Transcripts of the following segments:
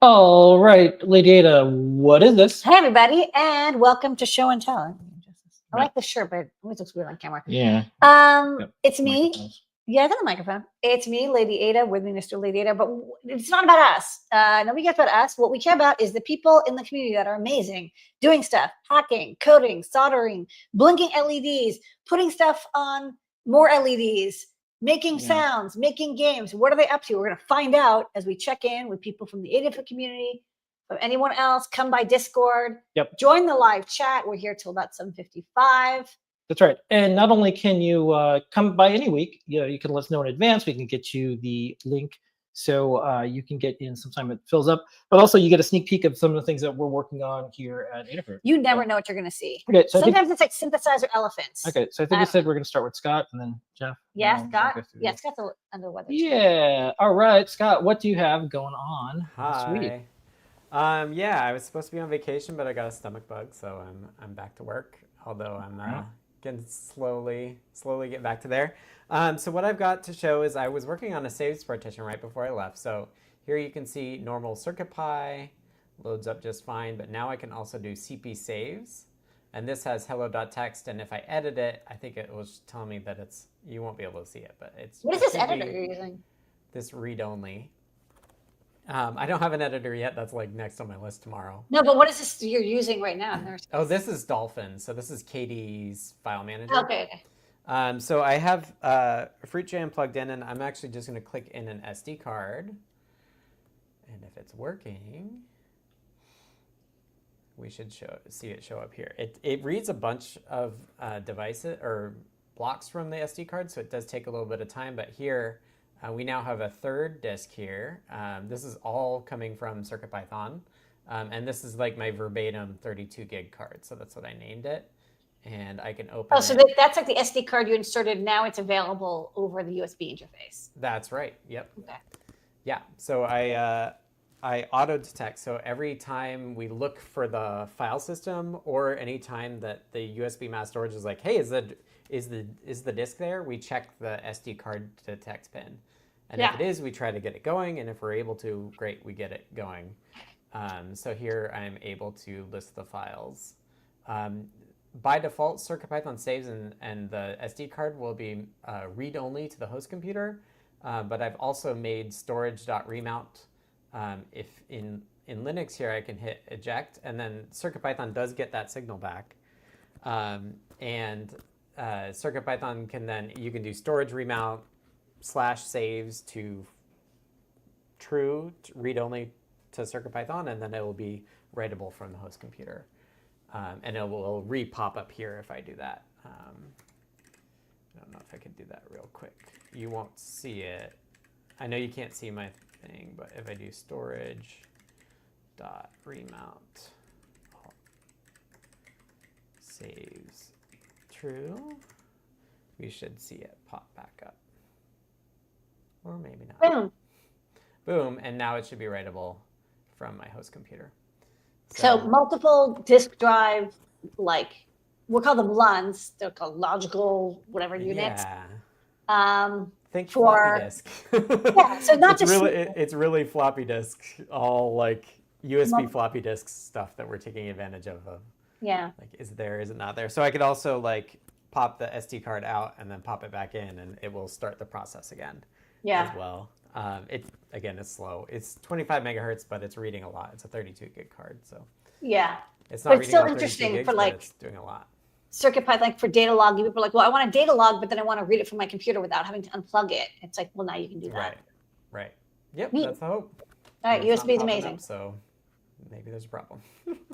All right, Lady Ada, what is this? Hey, everybody, and welcome to Show and Tell. I like the shirt, but it always looks weird on camera. Yeah. It's me. Yeah, I got the microphone. It's me, Lady Ada, with me, Mr. Lady Ada. But it's not about us. Nobody cares about us. What we care about is the people in the community that are amazing, doing stuff, hacking, coding, soldering, blinking LEDs, putting stuff on more LEDs, making sounds, making games. What are they up to? We're going to find out as we check in with people from the ADFA community, from anyone else. Come by Discord. Yep. Join the live chat. We're here till about 7:55. That's right. And not only can you come by any week, you can let us know in advance. We can get you the link so you can get in sometime it fills up. But also you get a sneak peek of some of the things that we're working on here at ADFA. You never know what you're going to see. Okay, so sometimes it's like synthesizer elephants. Okay, so I think you said we're going to start with Scott and then Jeff. Yeah, Scott. Yeah, Scott's under the weather. Yeah. All right, Scott, what do you have going on this week? Yeah, I was supposed to be on vacation, but I got a stomach bug, so I'm back to work. Although I'm can slowly get back to there. So what I've got to show is I was working on a saves partition right before I left. So here you can see normal CircuitPy loads up just fine, but now I can also do CP saves. And this has hello.txt, and if I edit it, I think it was telling me that you won't be able to see it, but it's... What is this editor you're using? This read-only. I don't have an editor yet. That's like next on my list tomorrow. No, but what is this you're using right now? Oh, this is Dolphin. So this is Katie's file manager. Okay. So I have FruitJam plugged in, and I'm actually just going to click in an SD card. And if it's working, we should see it show up here. It reads a bunch of devices or blocks from the SD card, so it does take a little bit of time. But here, we now have a third disk here. This is all coming from CircuitPython. And this is like my verbatim 32 gig card. So that's what I named it. And I can open so that's like the SD card you inserted. Now it's available over the USB interface. That's right. Yep. Okay. Yeah. So I auto detect. So every time we look for the file system, or any time that the USB mass storage is like, hey, is the disk there? We check the SD card detect pin. And if it is, we try to get it going. And if we're able to, great, we get it going. So here I'm able to list the files. By default, CircuitPython saves and the SD card will be read-only to the host computer. But I've also made storage.remount. If in Linux here, I can hit eject, and then CircuitPython does get that signal back. CircuitPython can then, you can do storage remount /saves to true, read-only to CircuitPython, and then it will be writable from the host computer. And it will re-pop up here if I do that. I don't know if I can do that real quick. You won't see it. I know you can't see my thing, but if I do storage.remount saves true, we should see it pop back up. Or maybe not. Boom. Boom, and now it should be writable from my host computer. So multiple disk drive, like we'll call them LUNs. They're called logical whatever units. Yeah. Think for floppy disk. Yeah, so not just it's really floppy disk, all like USB floppy disk stuff that we're taking advantage of. Yeah. Like, is it there? Is it not there? So I could also like pop the SD card out and then pop it back in, and it will start the process again. Yeah. As well. It's slow. It's 25 megahertz, but it's reading a lot. It's a 32 gig card, so yeah, it's not. But it's still interesting gigs, for like it's doing a lot. CircuitPython, like for data log, people are like, well, I want a data log, but then I want to read it from my computer without having to unplug it. It's like, well, now you can do that. Right. Yep, that's the hope. All right, USB is amazing. Up, so maybe there's a problem.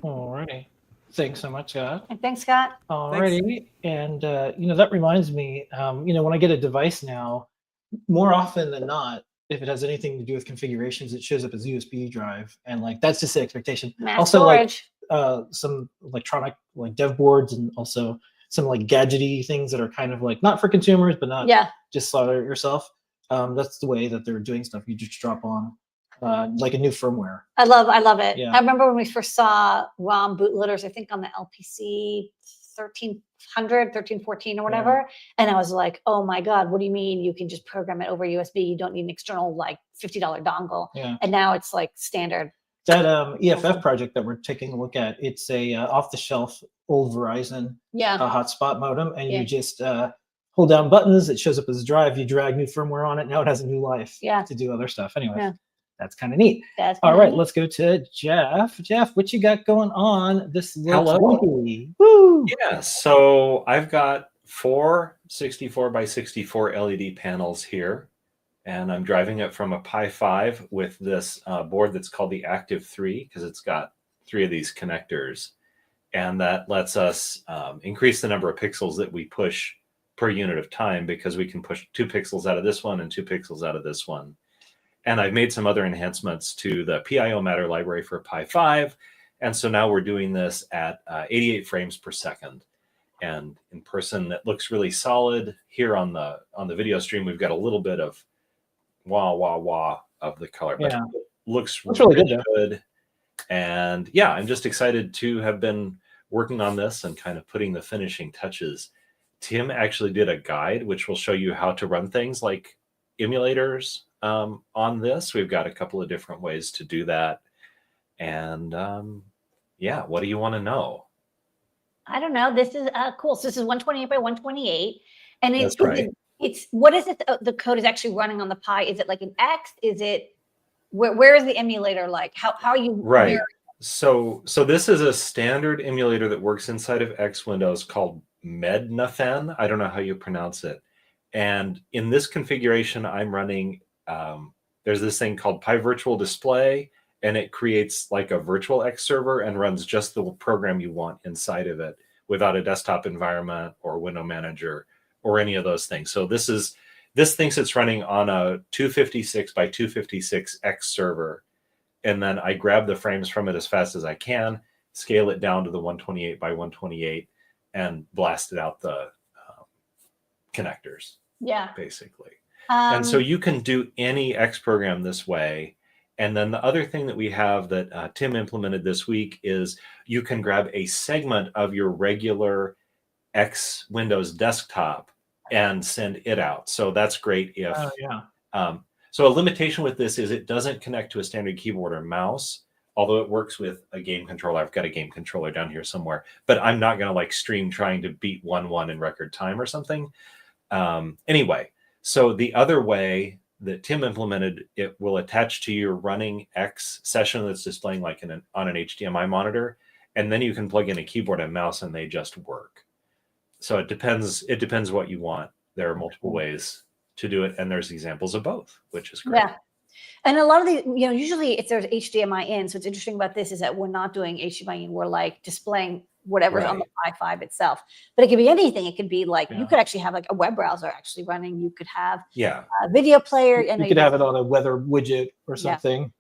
Alrighty. Thanks so much, Scott. And thanks, Scott. Alrighty. And, that reminds me, when I get a device now, more often than not, if it has anything to do with configurations, it shows up as USB drive. And like, that's just the expectation. Mass also, storage. Like some electronic like dev boards, and also some like gadgety things that are kind of like not for consumers, but not just solder yourself. That's the way that they're doing stuff. You just drop on like a new firmware. I love it. Yeah. I remember when we first saw ROM bootloaders, I think on the LPC 1300, 1314 or whatever. And I was like, oh my God, what do you mean you can just program it over USB? You don't need an external like $50 dongle. Yeah. And now it's like standard. That EFF project that we're taking a look at, it's a off-the-shelf old Verizon hotspot modem, and you just hold down buttons, it shows up as a drive, you drag new firmware on it, now it has a new life to do other stuff. Anyway, that's kind of neat. All right, let's go to Jeff. Jeff, what you got going on this week? Woo! Yeah, so I've got 4 64 by 64 LED panels here, and I'm driving it from a Pi 5 with this board that's called the Active 3 because it's got 3 of these connectors, and that lets us increase the number of pixels that we push per unit of time because we can push 2 pixels out of this one and 2 pixels out of this one. And I've made some other enhancements to the PIO matter library for Pi 5, and so now we're doing this at 88 frames per second. And in person, that looks really solid. Here on the video stream, we've got a little bit of wah wah wah of the color, but it looks really good. And yeah, I'm just excited to have been working on this and kind of putting the finishing touches. Tim actually did a guide which will show you how to run things like emulators on this. We've got a couple of different ways to do that. And yeah, what do you want to know? I don't know. This is cool. So this is 128 by 128, and it's right. It's what is it? The code is actually running on the Pi. Is it like an X? Is it where is the emulator? Like how are you? Right. So this is a standard emulator that works inside of X Windows called Mednafen. I don't know how you pronounce it. And in this configuration, I'm running. There's this thing called Pi Virtual Display, and it creates like a virtual X server and runs just the program you want inside of it without a desktop environment or window manager or any of those things. So this thinks it's running on a 256 by 256 X server. And then I grab the frames from it as fast as I can, scale it down to the 128 by 128 and blast it out the connectors. Yeah. Basically. And so you can do any X program this way. And then the other thing that we have that Tim implemented this week is you can grab a segment of your regular X Windows desktop and send it out. So that's great if so a limitation with this is it doesn't connect to a standard keyboard or mouse, although it works with a game controller. I've got a game controller down here somewhere, but I'm not going to like stream trying to beat 1-1 in record time or something. Anyway, so the other way that Tim implemented, it will attach to your running X session that's displaying like on an HDMI monitor, and then you can plug in a keyboard and mouse and they just work. So it depends what you want. There are multiple ways to do it, and there's examples of both, which is great. Yeah. And a lot of the, usually if there's HDMI in, so what's interesting about this is that we're not doing HDMI in, we're like displaying whatever's on the Pi 5 itself. But it could be anything. It could be like, you could actually have like a web browser actually running. You could have a video player. You could have it on a weather widget or something.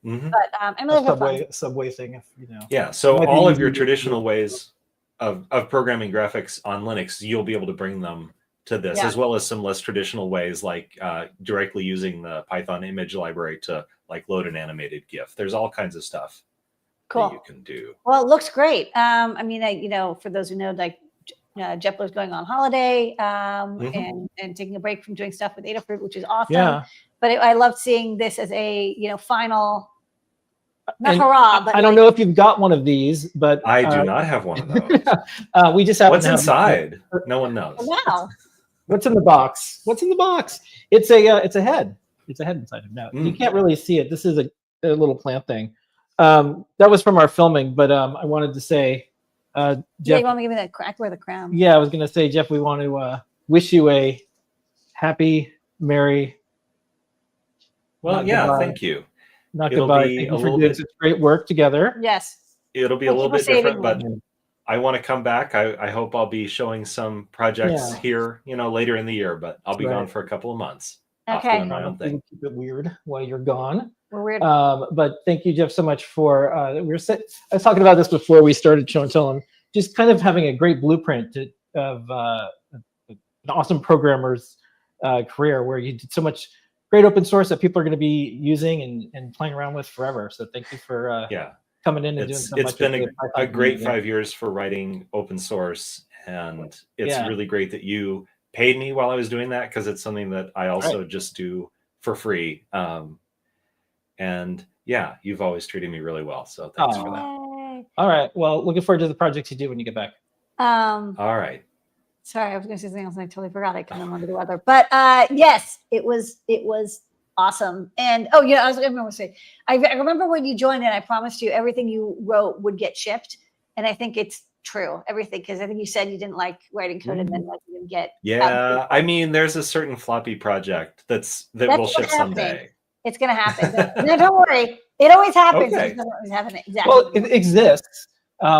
Mm-hmm. But a subway thing, if you know. Yeah, so all of your traditional ways of programming graphics on Linux, you'll be able to bring them to this, as well as some less traditional ways like directly using the Python image library to like load an animated GIF. There's all kinds of stuff that you can do. Well, it looks great. I mean, for those who know, like Jepler's going on holiday and taking a break from doing stuff with Adafruit, which is awesome. Yeah. But I love seeing this as a final. Not hurrah, but I don't know if you've got one of these, but I do not have one of those. We just have. What's inside? No one knows. Wow. What's in the box? What's in the box? It's a head. It's a head inside of it. You can't really see it. This is a little plant thing. That was from our filming, but I wanted to say, Jeff, you want to give me that crack where the crown? Yeah, I was going to say, Jeff, we want to wish you a happy, merry. Well, yeah, thank you. Not goodbye. Thank you for doing such great work together. Yes. It'll be a little bit different, but I want to come back. I hope I'll be showing some projects here, later in the year, but I'll be gone for a couple of months. Okay. Doing my own thing. Keep it weird while you're gone. We're weird. But thank you, Jeff, so much for I was talking about this before we started show and tell. Just kind of having a great blueprint of an awesome programmer's career where you did so much great open source that people are going to be using and playing around with forever. So thank you for coming in and doing so much. It's been a great 5 years for writing open source, and it's really great that you paid me while I was doing that, because it's something that I also just do for free. And yeah, you've always treated me really well. So thanks for that. All right. Well, looking forward to the projects you do when you get back. All right. Sorry, I was going to say something else and I totally forgot it because I'm under the weather. But yes, it was awesome. And I was going to say, I remember when you joined and I promised you everything you wrote would get shipped. And I think it's true, everything, because I think you said you didn't like writing code and then like you didn't get. Yeah, I mean, there's a certain floppy project that will ship someday. It's going to happen. No, don't worry. It always happens. Okay. It doesn't always happen exactly. Well, it exists.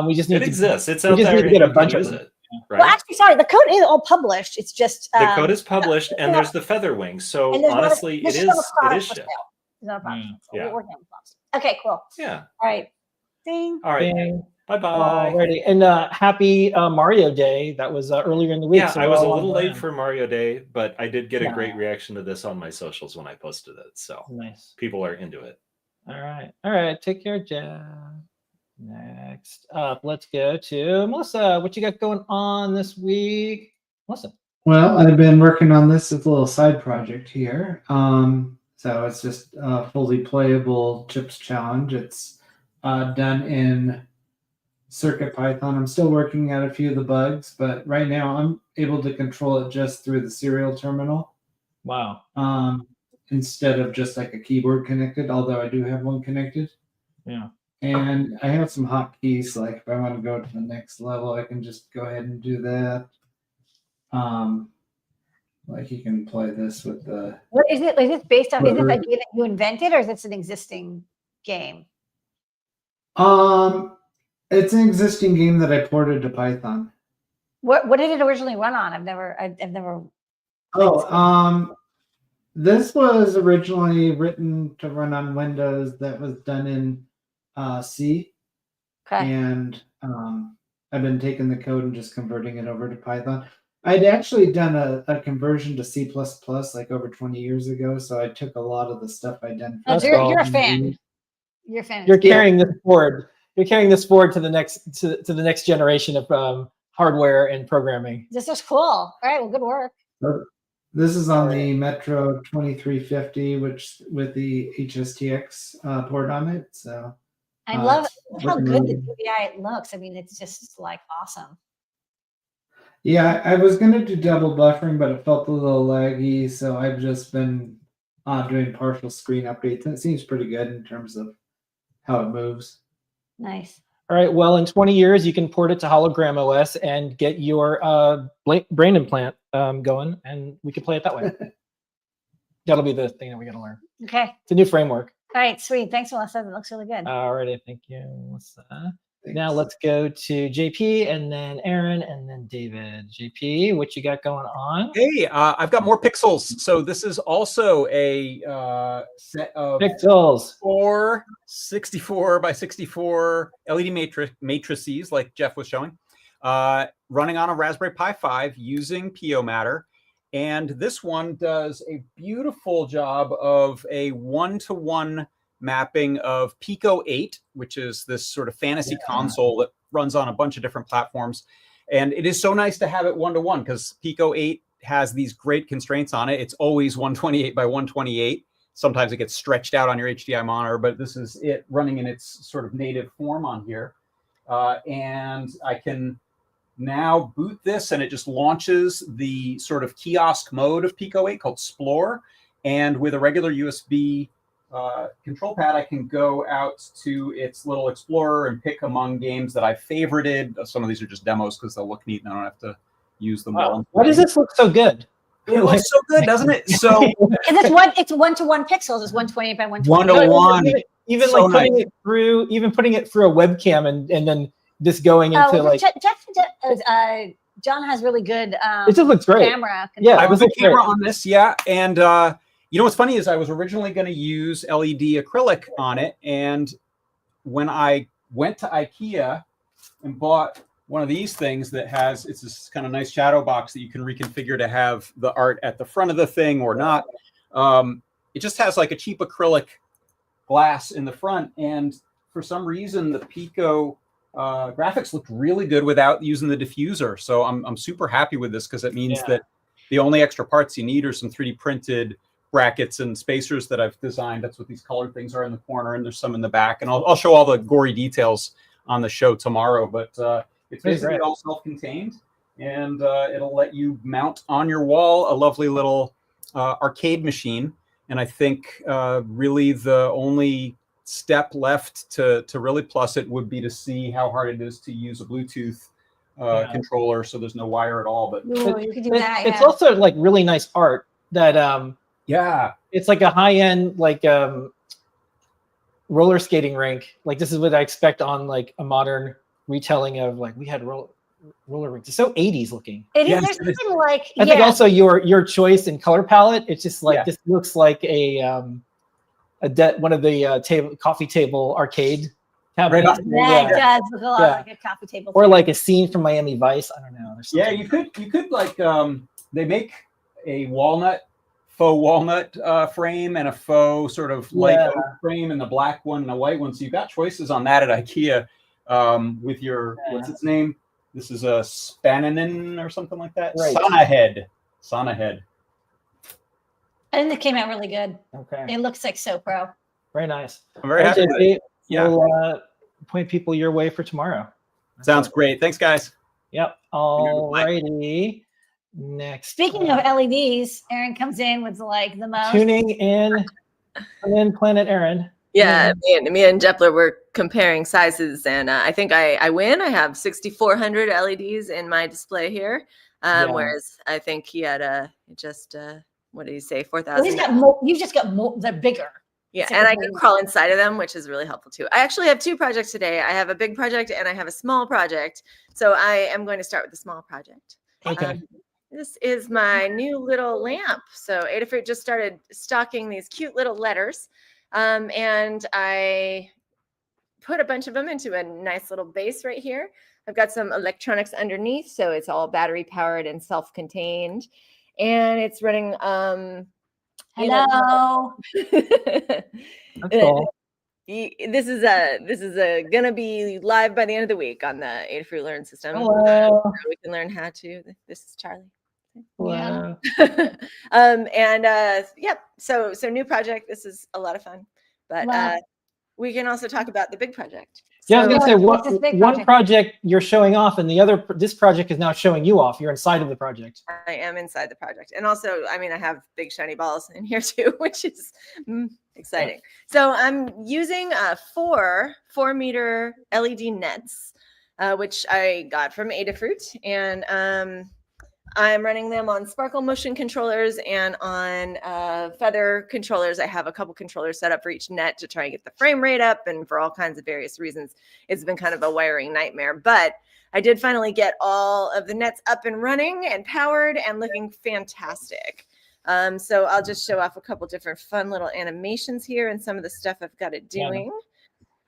We just need it exists. It's out we just there. need to get a bunch of it. Right? Well, actually, sorry, the code is all published. It's just the code is published, and there's the feather wings. So honestly, it is shipped. Not a problem. Yeah. We're working on problems. Okay, cool. Yeah. All right. Ding. All right. Ding. Bye-bye. Alrighty. And happy Mario Day. That was earlier in the week. Yeah, so I was a little late for Mario Day, but I did get a Yeah. great reaction to this on my socials when I posted it. So nice. People are into it. All right. Take care, Jeff. Next up, let's go to Melissa. What you got going on this week, Melissa? Well, I've been working on this as a little side project here. So it's just a fully playable chips challenge. It's done in Cricuit Python. I'm still working out a few of the bugs, but right now I'm able to control it just through the serial terminal. Wow. Instead of just like a keyboard connected, although I do have one connected. Yeah. And I have some hotkeys, like if I want to go to the next level, I can just go ahead and do that. Like you can play this with the. What is it? Is it based on? Is it a game that you invented, or is this an existing game? It's an existing game that I ported to Python. What did it originally run on? I've never. This was originally written to run on Windows. That was done in C. Okay. And I've been taking the code and just converting it over to Python. I'd actually done a conversion to C++ like over 20 years ago, so I took a lot of the stuff I'd done. You're a fan. You're a fan. You're carrying this forward. You're carrying this forward to the next generation of hardware and programming. This is cool. All right. Well, good work. This is on the Metro 2350, which with the HSTX port on it. So I love how good the DVI looks. I mean, it's just like awesome. Yeah, I was going to do double buffering, but it felt a little laggy. So I've just been doing partial screen updates. And it seems pretty good in terms of how it moves. Nice. All right. Well, in 20 years, you can port it to Hologram OS and get your brain implant going, and we can play it that way. That'll be the thing that we got to learn. Okay. It's a new framework. All right. Sweet. Thanks, Melissa. That looks really good. All righty. Thank you, Melissa. Now let's go to JP, and then Erin, and then David. JP, what you got going on? Hey, I've got more pixels. So this is also a set of pixels. 4 64 by 64 LED matrices, like Jeff was showing, running on a Raspberry Pi 5 using PO Matter. And this one does a beautiful job of a one-to-one mapping of Pico 8, which is this sort of fantasy console that runs on a bunch of different platforms. And it is so nice to have it one-to-one because Pico 8 has these great constraints on it. It's always 128 by 128. Sometimes it gets stretched out on your HDI monitor, but this is it running in its sort of native form on here. And I can now boot this and it just launches the sort of kiosk mode of Pico 8 called Explore. And with a regular USB control pad, I can go out to its little Explorer and pick among games that I favorited. Some of these are just demos because they'll look neat and I don't have to use them all. Why does this look so good? It looks so good, doesn't it? So and it's one-to-one pixels. It's 128 by 128. 1:1. Even so like putting it through a webcam and then just going into like John has really good it just looks great. Camera. Yeah, I have a camera on this, yeah. And you know what's funny is I was originally going to use LED acrylic on it, and when I went to IKEA and bought one of these things that has, it's this kind of nice shadow box that you can reconfigure to have the art at the front of the thing or not. It just has like a cheap acrylic glass in the front, and for some reason the Pico graphics looked really good without using the diffuser. So I'm super happy with this because it means that the only extra parts you need are some 3D printed brackets and spacers that I've designed. That's what these colored things are in the corner, and there's some in the back. And I'll show all the gory details on the show tomorrow. But it's basically all self-contained, and it'll let you mount on your wall a lovely little arcade machine. And I think really the only step left to really plus it would be to see how hard it is to use a Bluetooth controller, so there's no wire at all. But you could do that. It's also like really nice art that it's like a high-end like roller skating rink. Like this is what I expect on like a modern retelling of like we had roller rinks. It's so 80s looking. It is. There's something like I think also your choice in color palette. It's just like this looks like one of the coffee table arcade cabinets. It does look a lot like a coffee table. Or like a scene from Miami Vice. I don't know. Yeah, you could like they make a faux walnut frame and a faux sort of light oak frame, and the black one and a white one. So you've got choices on that at IKEA with your what's its name? This is a Spaninin or something like that. Right. Sauna head. I think it came out really good. Okay. It looks like so pro. Very nice. I'm very happy with it. We'll point people your way for tomorrow. Sounds great. Thanks, guys. Yep. All righty. Next. Speaking of LEDs, Erin comes in with like the most. Tuning in Planet Erin. Yeah, me and Jepler were comparing sizes, and I think I win. I have 6,400 LEDs in my display here, whereas I think he had just what did he say, 4,000? You've just got more. They're bigger. Yeah, and I can crawl inside of them, which is really helpful too. I actually have two projects today. I have a big project and I have a small project. So I am going to start with the small project. Okay. This is my new little lamp. So Adafruit just started stocking these cute little letters. And I put a bunch of them into a nice little base right here. I've got some electronics underneath, so it's all battery powered and self-contained. And it's running hello. That's cool. This is gonna be live by the end of the week on the Adafruit Learn system. Hello. So we can learn how to. This is Charlie. Hello. So new project. This is a lot of fun, but we can also talk about the big project. Yeah, I was gonna say one project you're showing off, and this project is now showing you off. You're inside of the project. I am inside the project, and also, I mean, I have big shiny balls in here too, which is exciting. So I'm using 4 4-meter LED nets, which I got from Adafruit, and I'm running them on Sparkle motion controllers and on Feather controllers. I have a couple controllers set up for each net to try and get the frame rate up, and for all kinds of various reasons. It's been kind of a wiring nightmare, but I did finally get all of the nets up and running and powered and looking fantastic. So I'll just show off a couple different fun little animations here and some of the stuff I've got it doing.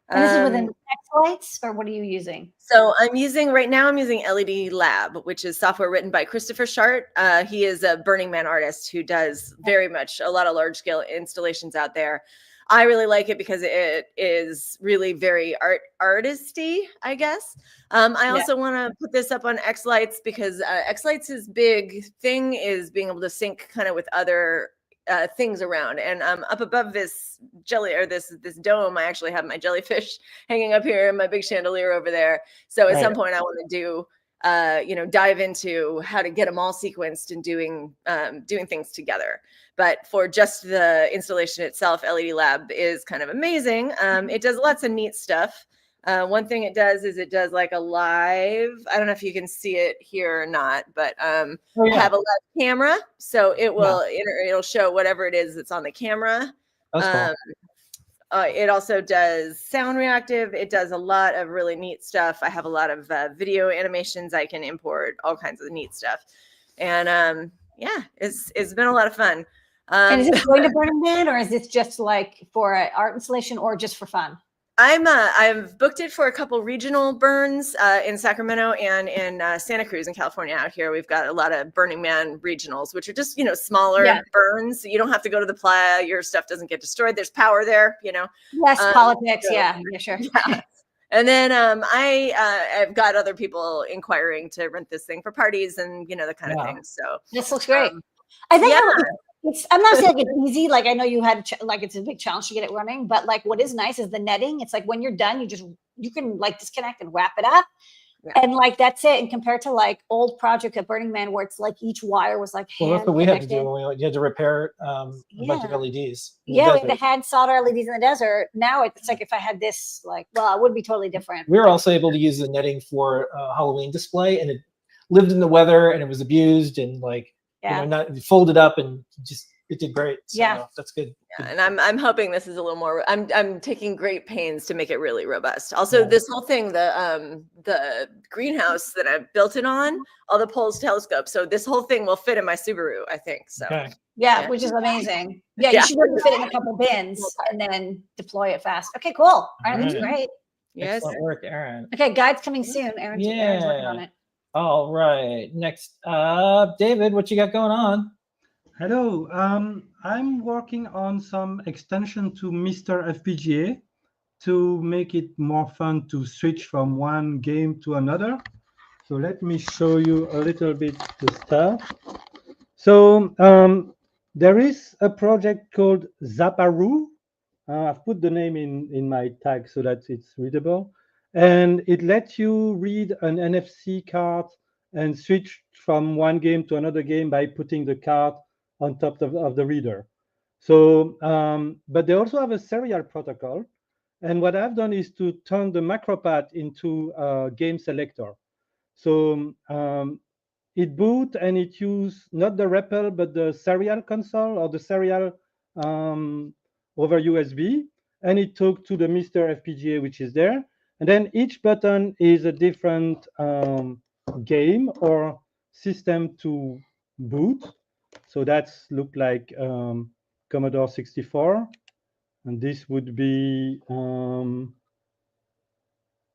And this is within X-Lights, or what are you using? So I'm using LED Lab, which is software written by Christopher Shart. He is a Burning Man artist who does very much a lot of large scale installations out there. I really like it because it is really very artisty, I guess. I also want to put this up on X-Lights because X-Lights' big thing is being able to sync kind of with other things around, and up above this this dome, I actually have my jellyfish hanging up here and my big chandelier over there. So at some point I want to do dive into how to get them all sequenced and doing things together. But for just the installation itself, LED Lab is kind of amazing. It does lots of neat stuff. One thing it does is it does like a live, I don't know if you can see it here or not, but have a live camera. So it will, it'll show whatever it is that's on the camera. That's cool. It also does sound reactive. It does a lot of really neat stuff. I have a lot of video animations I can import, all kinds of neat stuff. And it's been a lot of fun. And is this going to Burning Man, or is this just like for an art installation or just for fun? I've booked it for a couple regional burns in Sacramento and in Santa Cruz in California. Out here, we've got a lot of Burning Man regionals, which are just smaller burns. You don't have to go to the playa. Your stuff doesn't get destroyed. There's power there. Less politics. Sure. Yeah. And then I've got other people inquiring to rent this thing for parties and the kind of thing. So this looks great. I think I'm not saying like it's easy. Like I know you had like it's a big challenge to get it running, but like what is nice is the netting. It's like when you're done, you can like disconnect and wrap it up. Yeah. And like that's it. And compared to like old project at Burning Man where it's like each wire was like well, that's what we had to do when you had to repair a bunch of LEDs. Yeah, we had to hand solder LEDs in the desert. Now it's like if I had this, like, well, it would be totally different. We were also able to use the netting for Halloween display, and it lived in the weather, and it was abused, and like not folded up, and just it did great. So that's good. Yeah, and I'm hoping this is a little more. I'm taking great pains to make it really robust. Also, this whole thing, the greenhouse that I've built it on, all the poles telescope. So this whole thing will fit in my Subaru, I think. So yeah, which is amazing. Yeah, you should be able to fit it in a couple bins and then deploy it fast. Okay, cool. All right, that's great. Yes. Excellent work, Erin. Okay, guide's coming soon. Erin's working on it. All right. Next up, David, what you got going on? Hello. I'm working on some extension to Mr. FPGA to make it more fun to switch from one game to another. So let me show you a little bit the stuff. So there is a project called Zaparoo. I've put the name in my tag so that it's readable. And it lets you read an NFC card and switch from one game to another game by putting the card on top of the reader. So, but they also have a serial protocol. And what I've done is to turn the MacroPad into a game selector. So it boot and it use not the REPL, but the serial console or the serial over USB. And it talked to the Mr. FPGA, which is there. And then each button is a different game or system to boot. So that's look like Commodore 64. And this would be,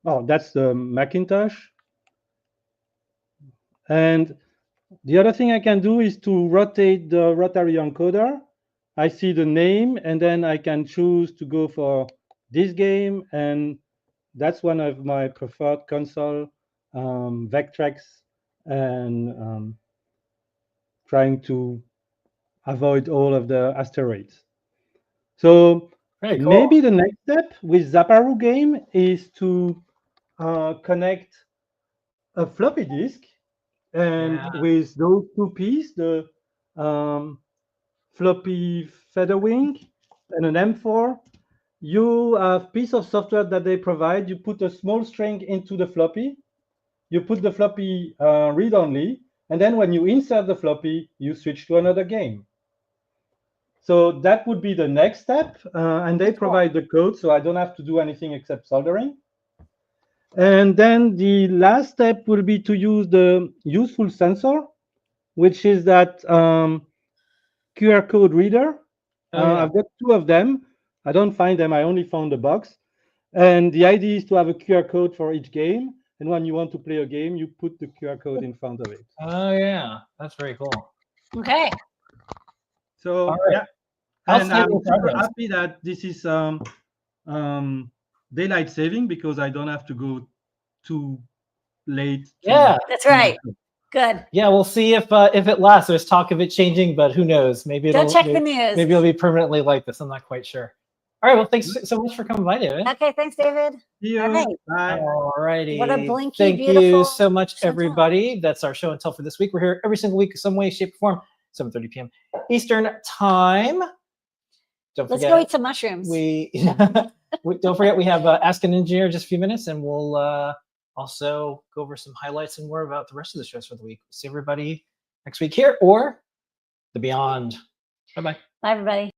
that's the Macintosh. And the other thing I can do is to rotate the rotary encoder. I see the name, and then I can choose to go for this game. And that's one of my preferred console, Vectrex, and trying to avoid all of the asteroids. So maybe the next step with Zaparoo game is to connect a floppy disk, and with those two pieces, the floppy featherwing and an M4, you have piece of software that they provide. You put a small string into the floppy, you put the floppy read-only, and then when you insert the floppy, you switch to another game. So that would be the next step, and they provide the code, so I don't have to do anything except soldering. And then the last step will be to use the useful sensor, which is that QR code reader. I've got two of them. I don't find them. I only found the box. And the idea is to have a QR code for each game. And when you want to play a game, you put the QR code in front of it. Oh, yeah. That's very cool. Okay. So, yeah. And I'm super happy that this is daylight saving because I don't have to go too late. That's right. Good. Yeah, we'll see if it lasts. There's talk of it changing, but who knows? Maybe don't check the news. Maybe it'll be permanently like this. I'm not quite sure. All right. Well, thanks so much for coming by, David. Okay. Thanks, David. See you. All right. Bye. All righty. What a blinky, Thank beautiful you so much, everybody. That's our show and tell for this week. We're here every single week, some way, shape, or form. 7:30 p.m. Eastern time. Let's go eat some mushrooms. Don't forget we have Ask an Engineer in just a few minutes, and we'll also go over some highlights and more about the rest of the shows for the week. See everybody next week here or the beyond. Bye-bye. Bye, everybody.